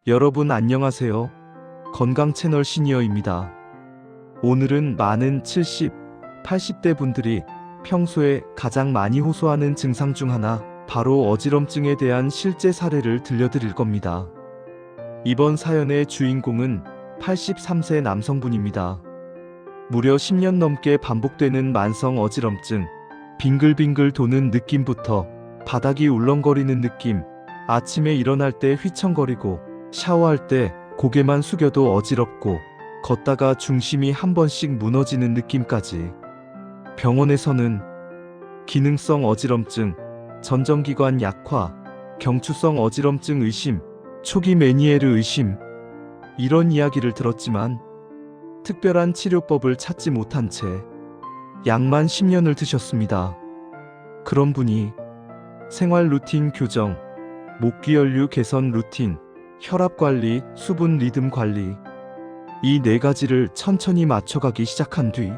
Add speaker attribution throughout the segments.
Speaker 1: 여러분 안녕하세요. 건강 채널 시니어입니다. 오늘은 많은 70, 80대 분들이 평소에 가장 많이 호소하는 증상 중 하나, 바로 어지럼증에 대한 실제 사례를 들려드릴 겁니다. 이번 사연의 주인공은 83세 남성분입니다. 무려 10년 넘게 반복되는 만성 어지럼증, 빙글빙글 도는 느낌부터 바닥이 울렁거리는 느낌, 아침에 일어날 때 휘청거리고 샤워할 때 고개만 숙여도 어지럽고 걷다가 중심이 한 번씩 무너지는 느낌까지. 병원에서는 기능성 어지럼증, 전정기관 약화, 경추성 어지럼증 의심, 초기 메니에르 의심, 이런 이야기를 들었지만 특별한 치료법을 찾지 못한 채 약만 10년을 드셨습니다. 그런 분이 생활 루틴 교정, 목기혈류 개선 루틴, 혈압 관리, 수분 리듬 관리, 이 네 가지를 천천히 맞춰가기 시작한 뒤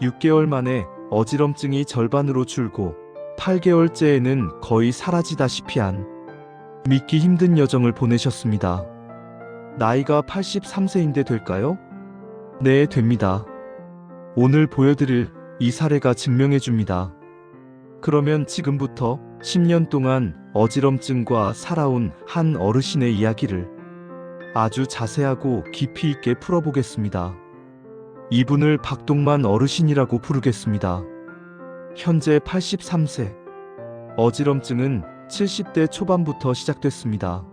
Speaker 1: 6개월 만에 어지럼증이 절반으로 줄고 8개월째에는 거의 사라지다시피 한 믿기 힘든 여정을 보내셨습니다. 나이가 83세인데 될까요? 네, 됩니다. 오늘 보여드릴 이 사례가 증명해줍니다. 그러면 지금부터 10년 동안 어지럼증과 살아온 한 어르신의 이야기를 아주 자세하고 깊이 있게 풀어보겠습니다. 이분을 박동만 어르신이라고 부르겠습니다. 현재 83세. 어지럼증은 70대 초반부터 시작됐습니다.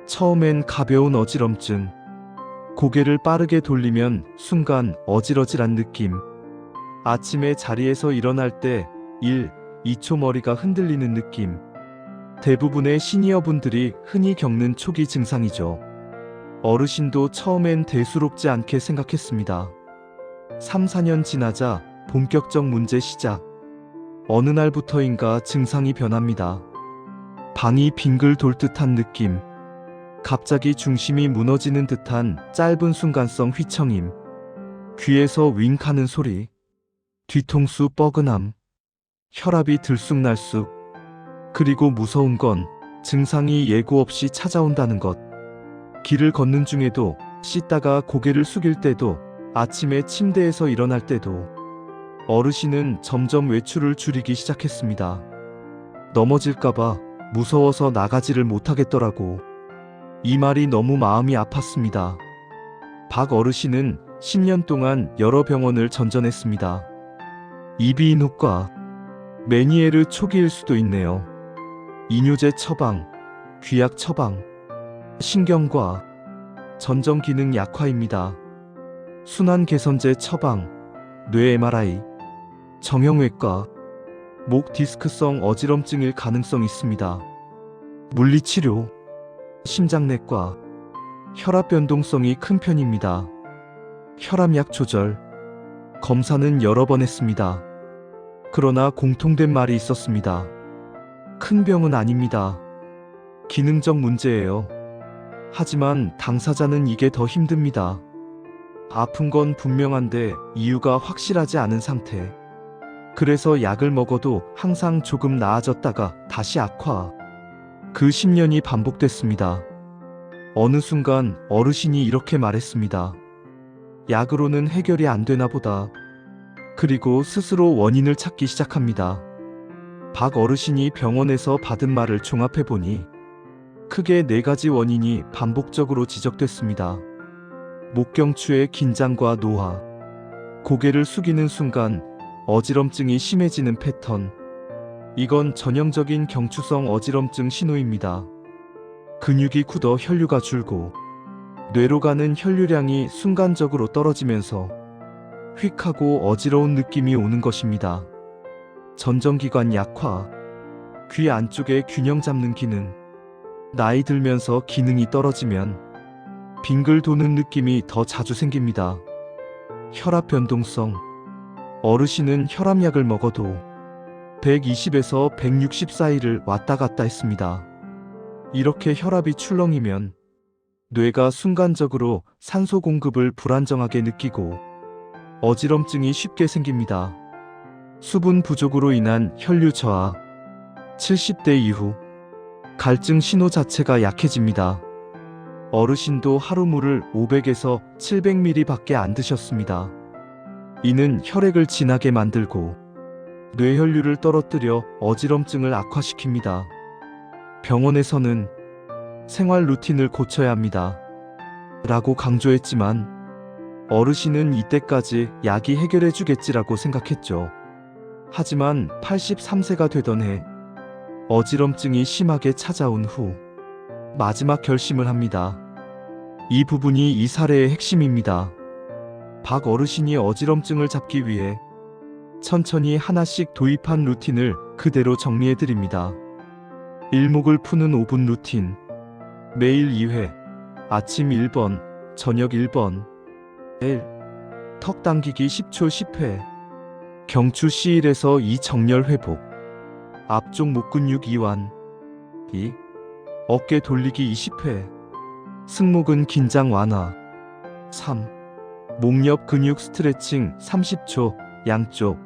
Speaker 1: 처음엔 가벼운 어지럼증. 고개를 빠르게 돌리면 순간 어지러질한 느낌. 아침에 자리에서 일어날 때 1, 2초 머리가 흔들리는 느낌. 대부분의 시니어분들이 흔히 겪는 초기 증상이죠. 어르신도 처음엔 대수롭지 않게 생각했습니다. 3, 4년 지나자 본격적 문제 시작. 어느 날부터인가 증상이 변합니다. 방이 빙글 돌 듯한 느낌. 갑자기 중심이 무너지는 듯한 짧은 순간성 휘청임. 귀에서 윙하는 소리. 뒤통수 뻐근함. 혈압이 들쑥날쑥. 그리고 무서운 건 증상이 예고 없이 찾아온다는 것. 길을 걷는 중에도, 씻다가 고개를 숙일 때도, 아침에 침대에서 일어날 때도. 어르신은 점점 외출을 줄이기 시작했습니다. 넘어질까봐 무서워서 나가지를 못하겠더라고. 이 말이 너무 마음이 아팠습니다. 박 어르신은 10년 동안 여러 병원을 전전했습니다. 이비인후과, 메니에르 초기일 수도 있네요. 이뇨제 처방, 귀약 처방, 신경과, 전정기능 약화입니다. 순환 개선제 처방, 뇌 MRI, 정형외과, 목 디스크성 어지럼증일 가능성 있습니다. 물리치료, 심장내과, 혈압 변동성이 큰 편입니다. 혈압약 조절, 검사는 여러 번 했습니다. 그러나 공통된 말이 있었습니다. 큰 병은 아닙니다. 기능적 문제예요. 하지만 당사자는 이게 더 힘듭니다. 아픈 건 분명한데 이유가 확실하지 않은 상태. 그래서 약을 먹어도 항상 조금 나아졌다가 다시 악화. 그 10년이 반복됐습니다. 어느 순간 어르신이 이렇게 말했습니다. 약으로는 해결이 안 되나 보다. 그리고 스스로 원인을 찾기 시작합니다. 박 어르신이 병원에서 받은 말을 종합해보니 크게 4가지 원인이 반복적으로 지적됐습니다. 목경추의 긴장과 노화, 고개를 숙이는 순간 어지럼증이 심해지는 패턴. 이건 전형적인 경추성 어지럼증 신호입니다. 근육이 굳어 혈류가 줄고 뇌로 가는 혈류량이 순간적으로 떨어지면서 휙하고 어지러운 느낌이 오는 것입니다. 전정기관 약화, 귀 안쪽에 균형 잡는 기능. 나이 들면서 기능이 떨어지면 빙글 도는 느낌이 더 자주 생깁니다. 혈압 변동성. 어르신은 혈압약을 먹어도 120에서 160 사이를 왔다 갔다 했습니다. 이렇게 혈압이 출렁이면 뇌가 순간적으로 산소 공급을 불안정하게 느끼고 어지럼증이 쉽게 생깁니다. 수분 부족으로 인한 혈류 저하. 70대 이후 갈증 신호 자체가 약해집니다. 어르신도 하루 물을 500에서 700ml 밖에 안 드셨습니다. 이는 혈액을 진하게 만들고 뇌혈류를 떨어뜨려 어지럼증을 악화시킵니다. 병원에서는 생활 루틴을 고쳐야 합니다. 라고 강조했지만 어르신은 이때까지 약이 해결해 주겠지라고 생각했죠. 하지만 83세가 되던 해 어지럼증이 심하게 찾아온 후 마지막 결심을 합니다. 이 부분이 이 사례의 핵심입니다. 박 어르신이 어지럼증을 잡기 위해 천천히 하나씩 도입한 루틴을 그대로 정리해 드립니다. 일목을 푸는 5분 루틴. 매일 2회. 아침 1번, 저녁 1번. 1. 턱 당기기 10초 10회. 경추 C1에서 2 정렬 회복. 앞쪽 목 근육 이완. 2. 어깨 돌리기 20회. 승모근 긴장 완화. 3. 목 옆 근육 스트레칭 30초. 양쪽.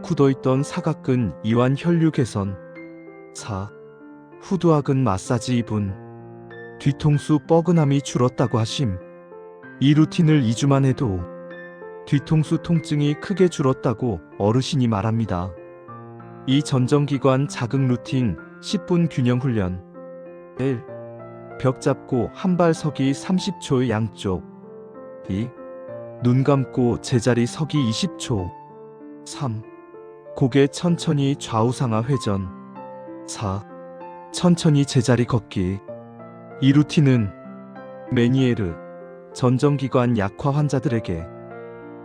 Speaker 1: 굳어있던 사각근 이완 혈류 개선. 4. 후두하근 마사지 2분. 뒤통수 뻐근함이 줄었다고 하심. 이 루틴을 2주만 해도 뒤통수 통증이 크게 줄었다고 어르신이 말합니다. 이 전정기관 자극 루틴 10분 균형 훈련. 1. 벽 잡고 한 발 서기 30초 양쪽. 2. 눈 감고 제자리 서기 20초. 3. 고개 천천히 좌우상하 회전. 4. 천천히 제자리 걷기. 이 루틴은 메니에르, 전정기관 약화 환자들에게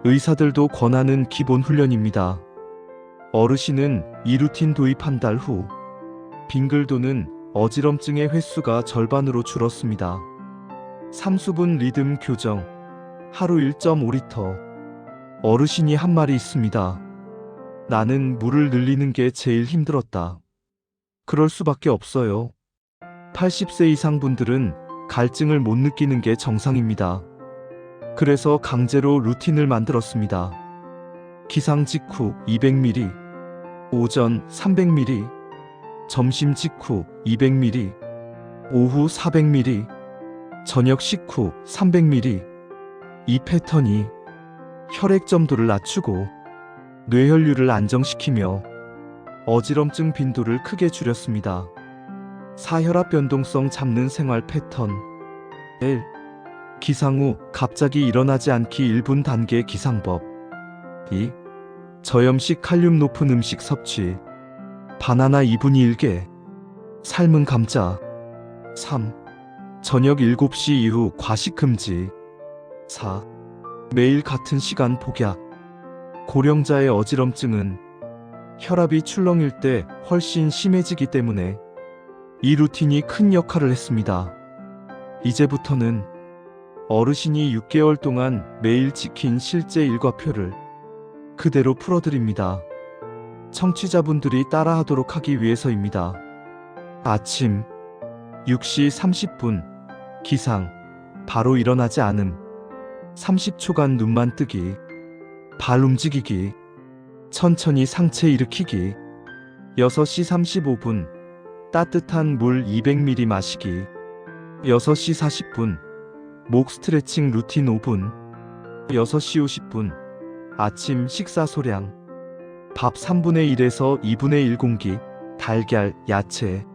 Speaker 1: 의사들도 권하는 기본 훈련입니다. 어르신은 이 루틴 도입 한 달 후 빙글 도는 어지럼증의 횟수가 절반으로 줄었습니다. 삼수분 리듬 교정. 하루 1.5리터. 어르신이 한 말이 있습니다. 나는 물을 늘리는 게 제일 힘들었다. 그럴 수밖에 없어요. 80세 이상 분들은 갈증을 못 느끼는 게 정상입니다. 그래서 강제로 루틴을 만들었습니다. 기상 직후 200ml, 오전 300ml, 점심 직후 200ml, 오후 400ml, 저녁 식후 300ml. 이 패턴이 혈액 점도를 낮추고 뇌혈류를 안정시키며 어지럼증 빈도를 크게 줄였습니다. 4. 혈압 변동성 잡는 생활 패턴. 1. 기상 후 갑자기 일어나지 않기 1분 단계 기상법. 2. 저염식 칼륨 높은 음식 섭취. 바나나 2분의 1개. 삶은 감자. 3. 저녁 7시 이후 과식 금지. 4. 매일 같은 시간 복약. 고령자의 어지럼증은 혈압이 출렁일 때 훨씬 심해지기 때문에 이 루틴이 큰 역할을 했습니다. 이제부터는 어르신이 6개월 동안 매일 지킨 실제 일과표를 그대로 풀어드립니다. 청취자분들이 따라하도록 하기 위해서입니다. 아침 6시 30분 기상. 바로 일어나지 않음. 30초간 눈만 뜨기. 발 움직이기. 천천히 상체 일으키기. 6시 35분 따뜻한 물 200ml 마시기. 6시 40분 목 스트레칭 루틴 5분. 6시 50분 아침 식사 소량. 밥 3분의 1에서 2분의 1 공기. 달걀, 야채.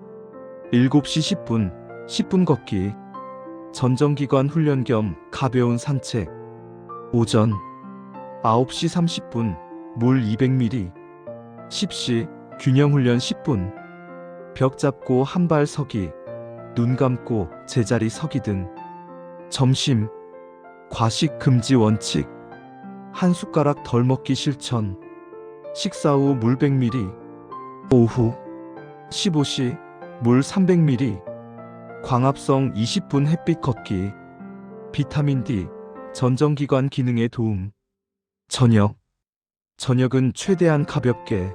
Speaker 1: 7시 10분 10분 걷기. 전정기관 훈련 겸 가벼운 산책. 오전 9시 30분 물 200ml. 10시 균형 훈련 10분. 벽 잡고 한 발 서기. 눈 감고 제자리 서기 등. 점심 과식 금지 원칙. 한 숟가락 덜 먹기 실천. 식사 후 물 100ml. 오후 15시 물 300ml. 광합성 20분 햇빛 걷기. 비타민 D 전정기관 기능에 도움. 저녁은 최대한 가볍게.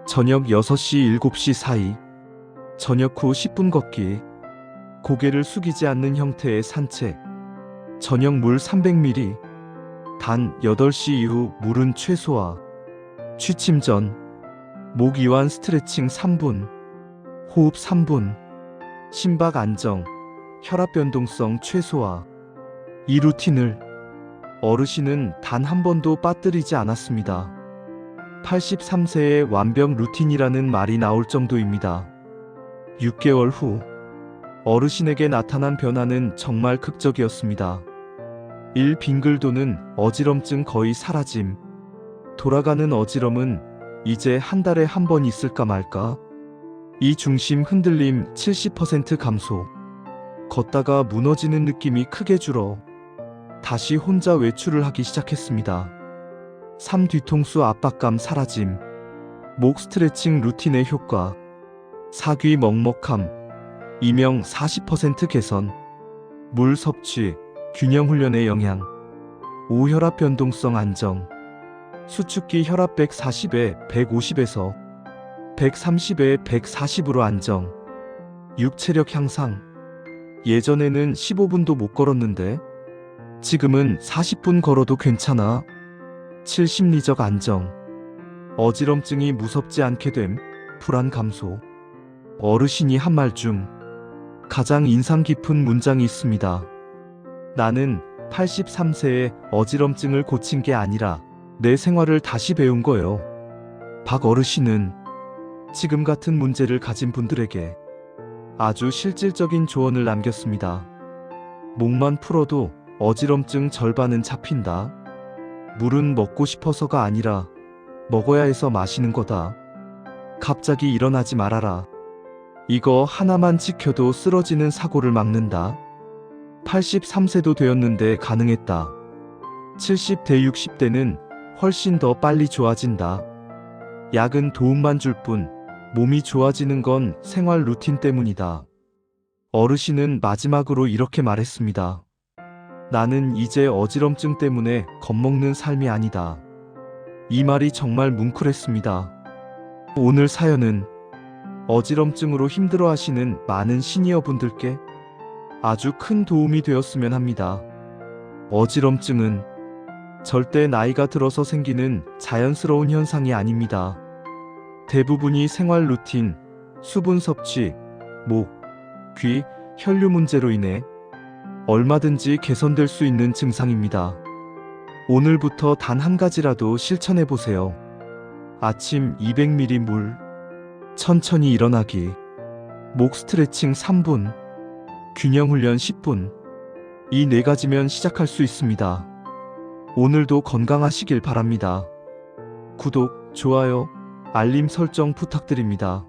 Speaker 1: 저녁 6시 7시 사이. 저녁 후 10분 걷기. 고개를 숙이지 않는 형태의 산책. 저녁 물 300ml. 단 8시 이후 물은 최소화. 취침 전 목 이완 스트레칭 3분. 호흡 3분. 심박 안정. 혈압 변동성 최소화. 이 루틴을 어르신은 단 한 번도 빠뜨리지 않았습니다. 83세의 완벽 루틴이라는 말이 나올 정도입니다. 6개월 후 어르신에게 나타난 변화는 정말 극적이었습니다. 1. 빙글 도는 어지럼증 거의 사라짐. 돌아가는 어지럼은 이제 한 달에 한 번 있을까 말까. 2. 중심 흔들림 70% 감소. 걷다가 무너지는 느낌이 크게 줄어 다시 혼자 외출을 하기 시작했습니다. 3. 뒤통수 압박감 사라짐. 목 스트레칭 루틴의 효과. 4. 귀 먹먹함 이명 40% 개선. 물 섭취 균형 훈련의 영향. 5. 혈압 변동성 안정. 수축기 혈압 140에 150에서 130에 140으로 안정. 6. 체력 향상. 예전에는 15분도 못 걸었는데 지금은 40분 걸어도 괜찮아. 7. 심리적 안정. 어지럼증이 무섭지 않게 됨. 불안 감소. 어르신이 한 말 중 가장 인상 깊은 문장이 있습니다. 나는 83세에 어지럼증을 고친 게 아니라 내 생활을 다시 배운 거요. 박 어르신은 지금 같은 문제를 가진 분들에게 아주 실질적인 조언을 남겼습니다. 목만 풀어도 어지럼증 절반은 잡힌다. 물은 먹고 싶어서가 아니라 먹어야 해서 마시는 거다. 갑자기 일어나지 말아라. 이거 하나만 지켜도 쓰러지는 사고를 막는다. 83세도 되었는데 가능했다. 70대 60대는 훨씬 더 빨리 좋아진다. 약은 도움만 줄 뿐 몸이 좋아지는 건 생활 루틴 때문이다. 어르신은 마지막으로 이렇게 말했습니다. 나는 이제 어지럼증 때문에 겁먹는 삶이 아니다. 이 말이 정말 뭉클했습니다. 오늘 사연은 어지럼증으로 힘들어하시는 많은 시니어 분들께 아주 큰 도움이 되었으면 합니다. 어지럼증은 절대 나이가 들어서 생기는 자연스러운 현상이 아닙니다. 대부분이 생활 루틴, 수분 섭취, 목, 귀, 혈류 문제로 인해 얼마든지 개선될 수 있는 증상입니다. 오늘부터 단 한 가지라도 실천해 보세요. 아침 200ml 물, 천천히 일어나기, 목 스트레칭 3분, 균형 훈련 10분. 이 4가지면 시작할 수 있습니다. 오늘도 건강하시길 바랍니다. 구독, 좋아요, 알림 설정 부탁드립니다.